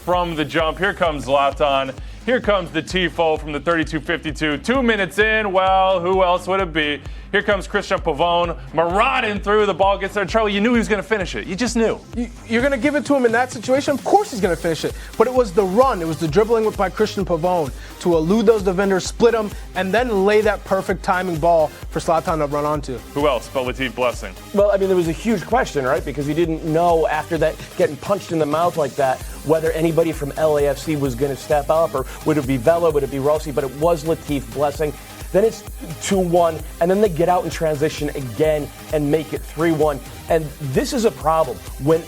from the jump. Here comes Zlatan. Here comes the Tifo from the 32-52. 2 minutes in, well, who else would it be? Here comes Christian Pavone, marauding through. The ball gets there. Charlie, you knew he was going to finish it. You just knew. You're going to give it to him in that situation? Of course he's going to finish it. But it was the run. It was the dribbling by Christian Pavone to elude those defenders, split them, and then lay that perfect timing ball for Zlatan to run onto. Who else but Latif Blessing? Well, I mean, there was a huge question, right? Because you didn't know after that getting punched in the mouth like that whether anybody from LAFC was going to step up, or would it be Vela, would it be Rossi, but it was Latif Blessing. Then it's 2-1, and then they get out in transition again and make it 3-1. And this is a problem when,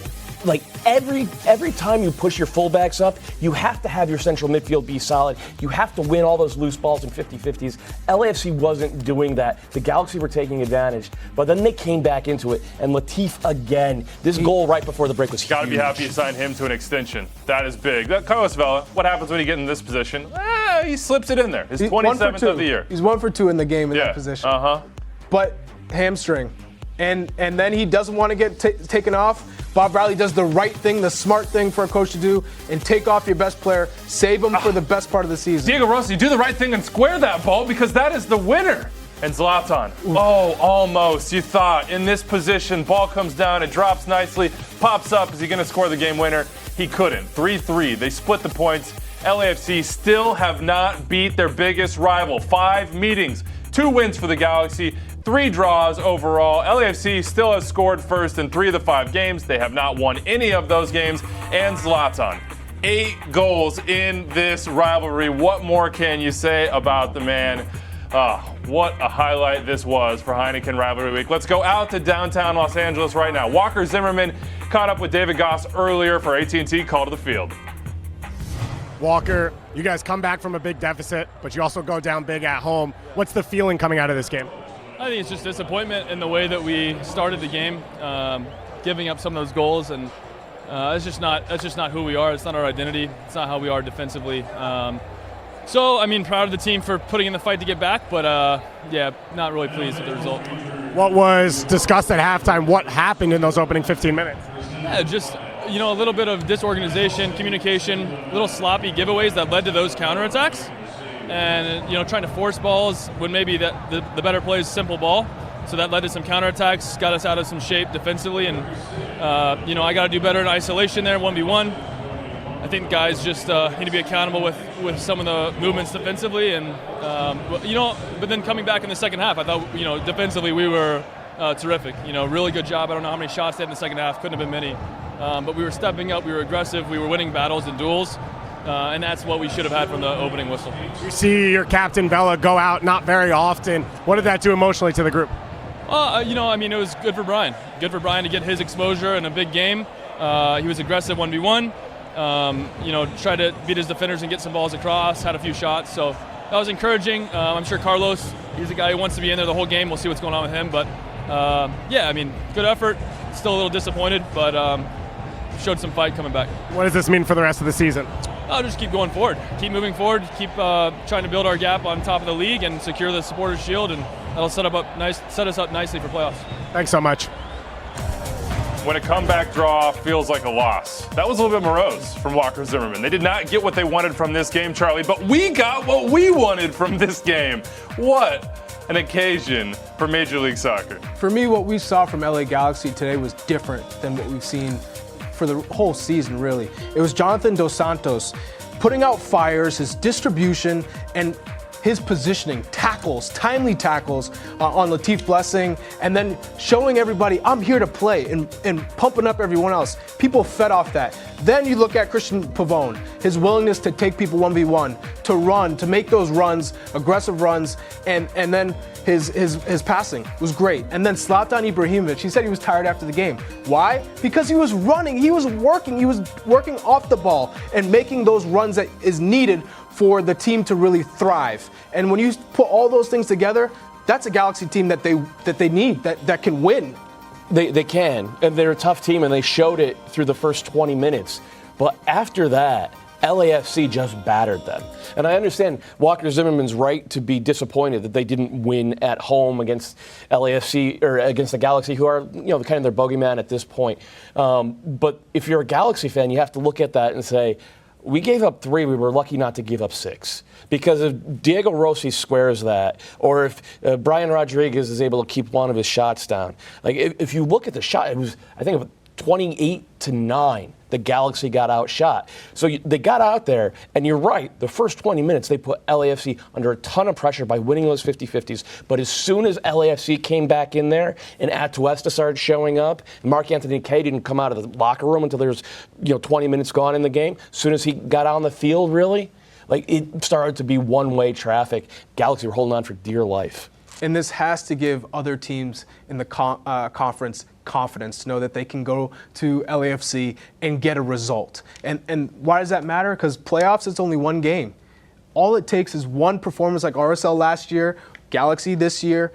like, every time you push your fullbacks up, you have to have your central midfield be solid. You have to win all those loose balls in 50-50s. LAFC wasn't doing that. The Galaxy were taking advantage, but then they came back into it. And Latif again, this goal right before the break was huge. Got to be happy you signed him to an extension. That is big. Carlos Vela, what happens when you get in this position? He slips it in there. His 27th of the year. He's 1 for 2 in the game in that position. But hamstring. And then he doesn't want to get taken off. Bob Bradley does the right thing, the smart thing for a coach to do, and take off your best player, save him for the best part of the season. Diego Rossi, do the right thing and square that ball, because that is the winner. And Zlatan, almost. You thought in this position, ball comes down, it drops nicely, pops up. Is he going to score the game winner? He couldn't. 3-3. They split the points. LAFC still have not beat their biggest rival. 5 meetings, 2 wins for the Galaxy, 3 draws overall. LAFC still has scored first in 3 of the 5 games. They have not won any of those games. And Zlatan, 8 goals in this rivalry. What more can you say about the man? What a highlight this was for Heineken Rivalry Week. Let's go out to downtown Los Angeles right now. Walker Zimmerman caught up with David Goss earlier for AT&T Call to the Field. Walker, you guys come back from a big deficit, but you also go down big at home. What's the feeling coming out of this game? I think it's just disappointment in the way that we started the game, giving up some of those goals, and that's just not who we are. It's not our identity. It's not how we are defensively. So, I mean, proud of the team for putting in the fight to get back, but not really pleased with the result. What was discussed at halftime? What happened in those opening 15 minutes? Yeah, just a little bit of disorganization, communication, little sloppy giveaways that led to those counterattacks. And, trying to force balls when maybe the better play is simple ball. So that led to some counterattacks, got us out of some shape defensively. And, I got to do better in isolation there, 1v1. I think guys just need to be accountable with some of the movements defensively. And, but then coming back in the second half, I thought, defensively we were terrific. Really good job. I don't know how many shots they had in the second half. Couldn't have been many. But we were stepping up. We were aggressive. We were winning battles and duels. And that's what we should have had from the opening whistle. You see your captain, Vela, go out not very often. What did that do emotionally to the group? It was good for Brian. Good for Brian to get his exposure in a big game. He was aggressive 1v1. Tried to beat his defenders and get some balls across, had a few shots. So that was encouraging. I'm sure Carlos, he's a guy who wants to be in there the whole game. We'll see what's going on with him. But, good effort. Still a little disappointed, but showed some fight coming back. What does this mean for the rest of the season? I'll just keep going forward. Keep moving forward. Keep trying to build our gap on top of the league and secure the Supporters' Shield, and that'll set us up nicely for playoffs. Thanks so much. When a comeback draw feels like a loss. That was a little bit morose from Walker Zimmerman. They did not get what they wanted from this game, Charlie, but we got what we wanted from this game. What an occasion for Major League Soccer. For me, what we saw from LA Galaxy today was different than what we've seen for the whole season, really. It was Jonathan Dos Santos putting out fires, his distribution, and his positioning, tackles, timely tackles on Latif Blessing, and then showing everybody, I'm here to play, and pumping up everyone else. People fed off that. Then you look at Christian Pavone, his willingness to take people 1v1, to run, to make those runs, aggressive runs, and then his passing was great. And then Zlatan Ibrahimović, he said he was tired after the game. Why? Because he was running, he was working off the ball and making those runs that is needed for the team to really thrive. And when you put all those things together, that's a Galaxy team that they need, that can win. They can, and they're a tough team, and they showed it through the first 20 minutes. But after that, LAFC just battered them. And I understand Walker Zimmerman's right to be disappointed that they didn't win at home against LAFC or against the Galaxy, who are kind of their bogeyman at this point. But if you're a Galaxy fan, you have to look at that and say, we gave up 3. We were lucky not to give up 6. Because if Diego Rossi squares that, or if Brian Rodriguez is able to keep one of his shots down, like if you look at the shot, it was, I think, 28-9. The Galaxy got outshot. So they got out there, and you're right, the first 20 minutes they put LAFC under a ton of pressure by winning those 50-50s. But as soon as LAFC came back in there and Atuesta started showing up, and Marc-Anthony Kaye didn't come out of the locker room until there was 20 minutes gone in the game. As soon as he got on the field, really, like it started to be one-way traffic. Galaxy were holding on for dear life. And this has to give other teams in the conference confidence to know that they can go to LAFC and get a result. And why does that matter? Because playoffs, it's only one game. All it takes is one performance like RSL last year, Galaxy this year,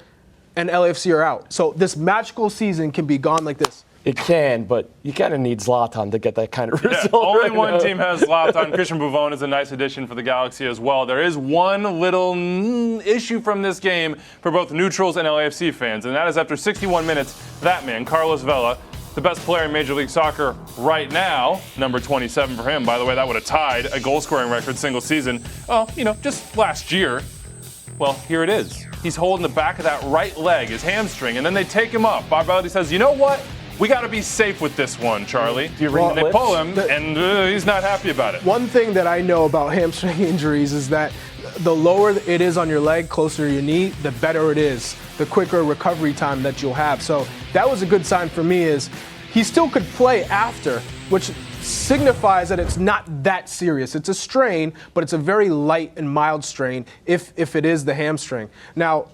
and LAFC are out. So this magical season can be gone like this. It can, but you kind of need Zlatan to get that kind of result. Only one team has Zlatan. Christian Buffon is a nice addition for the Galaxy as well. There is one little issue from this game for both neutrals and LAFC fans, and that is after 61 minutes, that man, Carlos Vela, the best player in Major League Soccer right now, number 27 for him. By the way, that would have tied a goal-scoring record single season. Oh, just last year. Well, here it is. He's holding the back of that right leg, his hamstring, and then they take him up. Bob Bradley says, you know what? We got to be safe with this one, Charlie. And they pull him, and he's not happy about it. One thing that I know about hamstring injuries is that the lower it is on your leg, closer to your knee, the better it is, the quicker recovery time that you'll have. So that was a good sign for me is he still could play after, which signifies that it's not that serious. It's a strain, but it's a very light and mild strain if it is the hamstring. Now,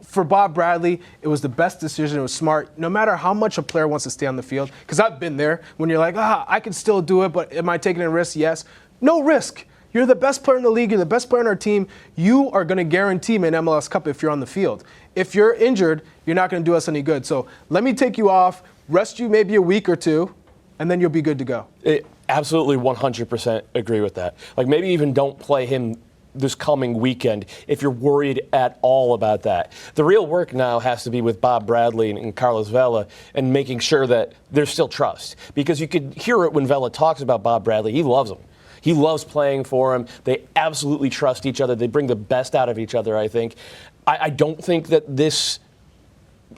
for Bob Bradley, it was the best decision. It was smart. No matter how much a player wants to stay on the field, because I've been there when you're like, I can still do it, but am I taking a risk? Yes. No risk. You're the best player in the league. You're the best player on our team. You are going to guarantee me an MLS Cup if you're on the field. If you're injured, you're not going to do us any good. So let me take you off, rest you maybe a week or two, and then you'll be good to go. Absolutely 100% agree with that. Like maybe even don't play him this coming weekend if you're worried at all about that. The real work now has to be with Bob Bradley and Carlos Vela and making sure that there's still trust. Because you could hear it when Vela talks about Bob Bradley. He loves him. He loves playing for him. They absolutely trust each other. They bring the best out of each other, I think. I don't think that this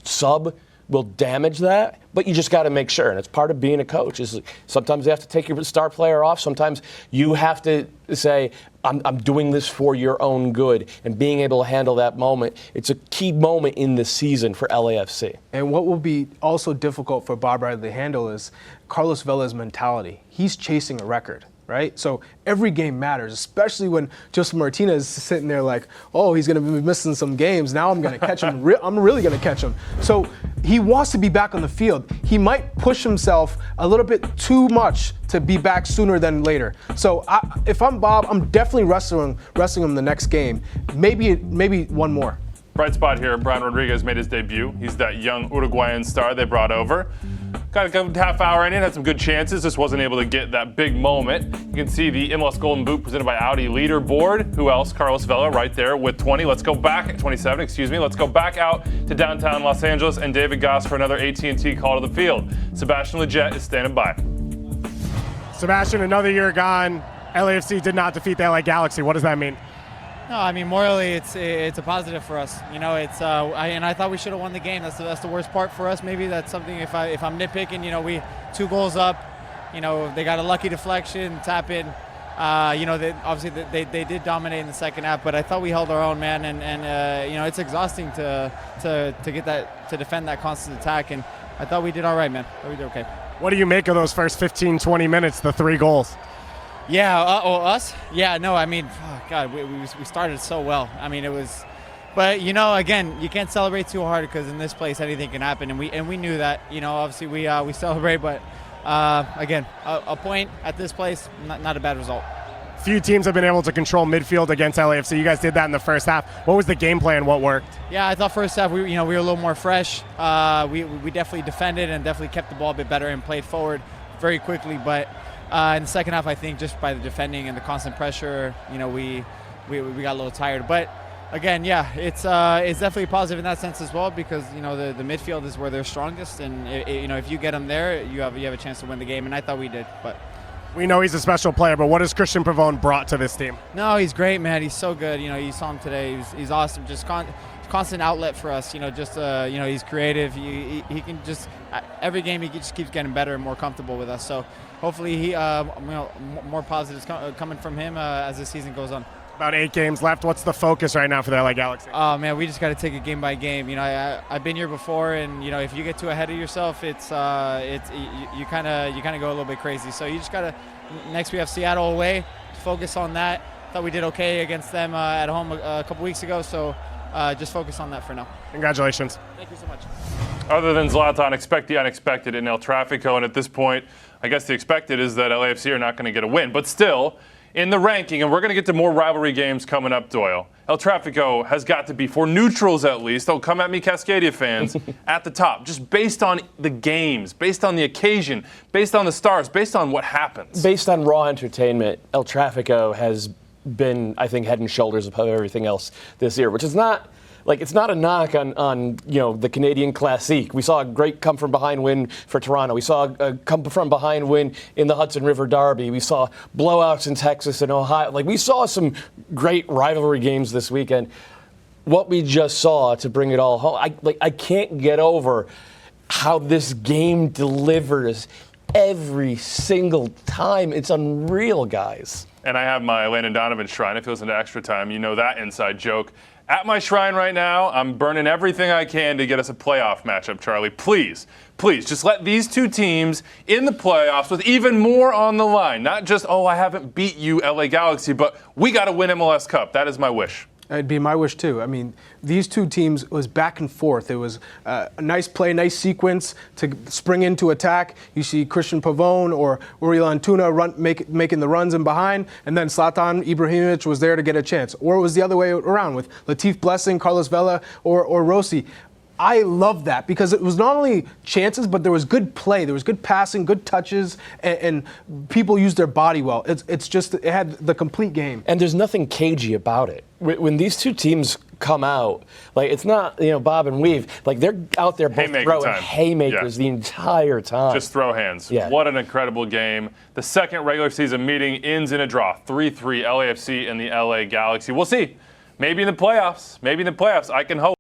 sub will damage that, but you just got to make sure, and it's part of being a coach. Is sometimes you have to take your star player off. Sometimes you have to say, I'm doing this for your own good, and being able to handle that moment. It's a key moment in the season for LAFC. And what will be also difficult for Bob Bradley to handle is Carlos Vela's mentality. He's chasing a record. Right? So every game matters, especially when Josef Martinez is sitting there like, oh, he's going to be missing some games. Now I'm going to catch him. I'm really going to catch him. So he wants to be back on the field. He might push himself a little bit too much to be back sooner than later. So if I'm Bob, I'm definitely resting him the next game. Maybe one more. Bright spot here, Brian Rodriguez made his debut. He's that young Uruguayan star they brought over. Got a good half hour in it, had some good chances, just wasn't able to get that big moment. You can see the MLS Golden Boot presented by Audi leaderboard. Who else? Carlos Vela right there with 20. Let's go back, 27, excuse me. Let's go back out to downtown Los Angeles and David Goss for another AT&T call to the field. Sebastian Lletget is standing by. Sebastian, another year gone. LAFC did not defeat the LA Galaxy. What does that mean? No, I mean morally, it's a positive for us. It's I thought we should have won the game. That's the worst part for us. Maybe that's something. If I'm nitpicking, we 2 goals up. They got a lucky deflection, tap in. They did dominate in the second half, but I thought we held our own, man. And it's exhausting to get that, to defend that constant attack. And I thought we did all right, man. I thought we did okay. What do you make of those first 15, 20 minutes, the 3 goals? Yeah, us? Yeah, no, I mean, God, we started so well. I mean, it was, but again, you can't celebrate too hard because in this place anything can happen, and we knew that. Obviously we celebrate, but again, a point at this place, not a bad result. Few teams have been able to control midfield against LAFC. You guys did that in the first half. What was the game plan? What worked? Yeah, I thought first half we were a little more fresh. We definitely defended and definitely kept the ball a bit better and played forward very quickly, but. In the second half, I think just by the defending and the constant pressure, we got a little tired. But again, yeah, it's definitely positive in that sense as well because the midfield is where they're strongest, and if you get them there, you have a chance to win the game. And I thought we did. But We know he's a special player, but what has Christian Pavone brought to this team? No, he's great, man. He's so good. You saw him today. He's awesome. Just constant outlet for us. He's creative. He can just every game he just keeps getting better and more comfortable with us. So hopefully he more positives coming from him as the season goes on. About 8 games left. What's the focus right now for the LA Galaxy? Oh man, we just got to take it game by game. I've been here before, and if you get too ahead of yourself, you kind of go a little bit crazy. So you just got to. Next we have Seattle away. Focus on that. Thought we did okay against them at home a couple weeks ago. So just focus on that for now. Congratulations. Thank you so much. Other than Zlatan, expect the unexpected in El Trafico, and at this point, I guess the expected is that LAFC are not going to get a win. But still, in the ranking, and we're going to get to more rivalry games coming up, Doyle, El Trafico has got to be, for neutrals at least, don't come at me Cascadia fans, at the top, just based on the games, based on the occasion, based on the stars, based on what happens. Based on raw entertainment, El Trafico has been, I think, head and shoulders above everything else this year, which is not... it's not a knock on the Canadian Classique. We saw a great come-from-behind win for Toronto. We saw a come-from-behind win in the Hudson River Derby. We saw blowouts in Texas and Ohio. We saw some great rivalry games this weekend. What we just saw, to bring it all home, I can't get over how this game delivers every single time. It's unreal, guys. And I have my Landon Donovan shrine. If he goes into extra time, you know that inside joke. At my shrine right now, I'm burning everything I can to get us a playoff matchup, Charlie. Please, just let these two teams in the playoffs with even more on the line. Not just, I haven't beat you, LA Galaxy, but we got to win MLS Cup. That is my wish. It'd be my wish, too. I mean, these two teams was back and forth. It was a nice play, nice sequence to spring into attack. You see Christian Pavone or Uriel Antuna making the runs in behind, and then Zlatan Ibrahimović was there to get a chance. Or it was the other way around with Latif Blessing, Carlos Vela, or Rossi. I love that because it was not only chances, but there was good play. There was good passing, good touches, and people used their body well. It had the complete game. And there's nothing cagey about it. When these two teams come out, it's not, bob and weave. They're out there both throwing haymakers the entire time. Just throw hands. Yeah. What an incredible game. The second regular season meeting ends in a draw. 3-3 LAFC and the LA Galaxy. We'll see. Maybe in the playoffs. I can hope.